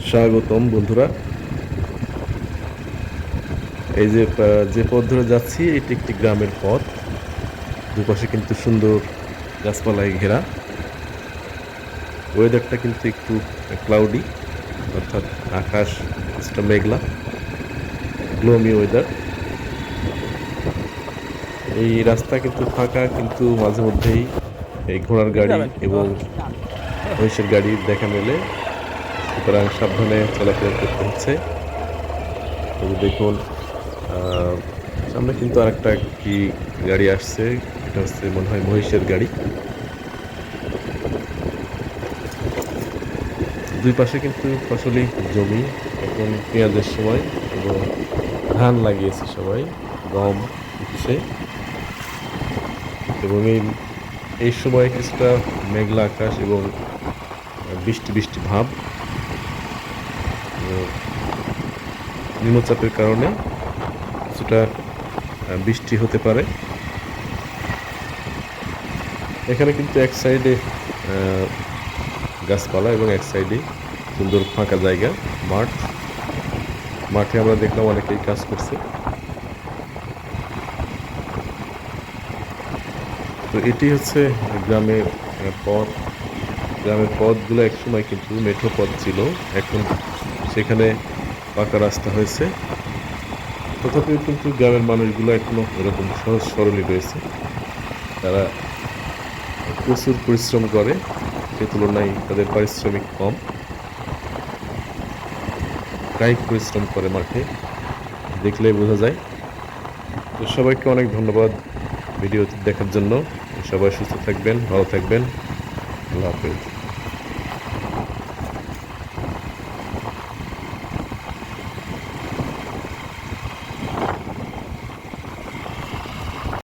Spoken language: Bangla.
স্বাগতম বন্ধুরা। এই যে যে পথ ধরে যাচ্ছি এটি একটি গ্রামের পথ। দুপাশে কিন্তু সুন্দর গাছপালায় ঘেরা। ওয়েদারটা কিন্তু একটু ক্লাউডি, অর্থাৎ আকাশ কিছুটা মেঘলা, গ্লোমি ওয়েদার। এই রাস্তা কিন্তু ফাঁকা, কিন্তু মাঝে মধ্যেই এই ঘোড়ার গাড়ি এবং মহিষের গাড়ির দেখা মেলে, সুতরাং সাবধানে চলাফেরা করতে হচ্ছে। এই যে দেখুন, আহ, সামনে কিন্তু আরেকটা কি গাড়ি আসছে, এটা হচ্ছে মনে হয় মহিষের গাড়ি। দুই পাশে কিন্তু ফসলি জমি, এখন পেঁয়াজের সময় এবং ধান লাগিয়েছে সবাই, গম উঠছে। এবং এই এই সময় কিছুটা মেঘলা আকাশ এবং বৃষ্টি বৃষ্টি ভাব। আহ, নিম্নচাপের কারণে কিছুটা বৃষ্টি হতে পারে। এখানে কিন্তু এক সাইডে গাছপালা এবং এক সাইডে সুন্দর ফাঁকা জায়গা, মাঠ। মাঠে আমরা দেখলাম অনেকেই কাজ করছে। তো এটি হচ্ছে গ্রামের পথ। গ্রামের পথগুলো একসময় কিন্তু মেঠো পথ ছিল, এখন সেখানে পাকা রাস্তা হয়েছে। তথাপিও কিন্তু গ্রামের মানুষগুলো এখনো এরকম সহজ সরলই রয়েছে। তারা প্রচুর পরিশ্রম করে, সে তুলনায় তাদের পারিশ্রমিক কম। কায়িক পরিশ্রম করে মাঠে, দেখলেই বোঝা যায়। তো সবাইকে অনেক ধন্যবাদ ভিডিওটি দেখার জন্য। সবাই সুস্থ থাকবেন, ভালো থাকবেন। আল্লাহ হাফেজ।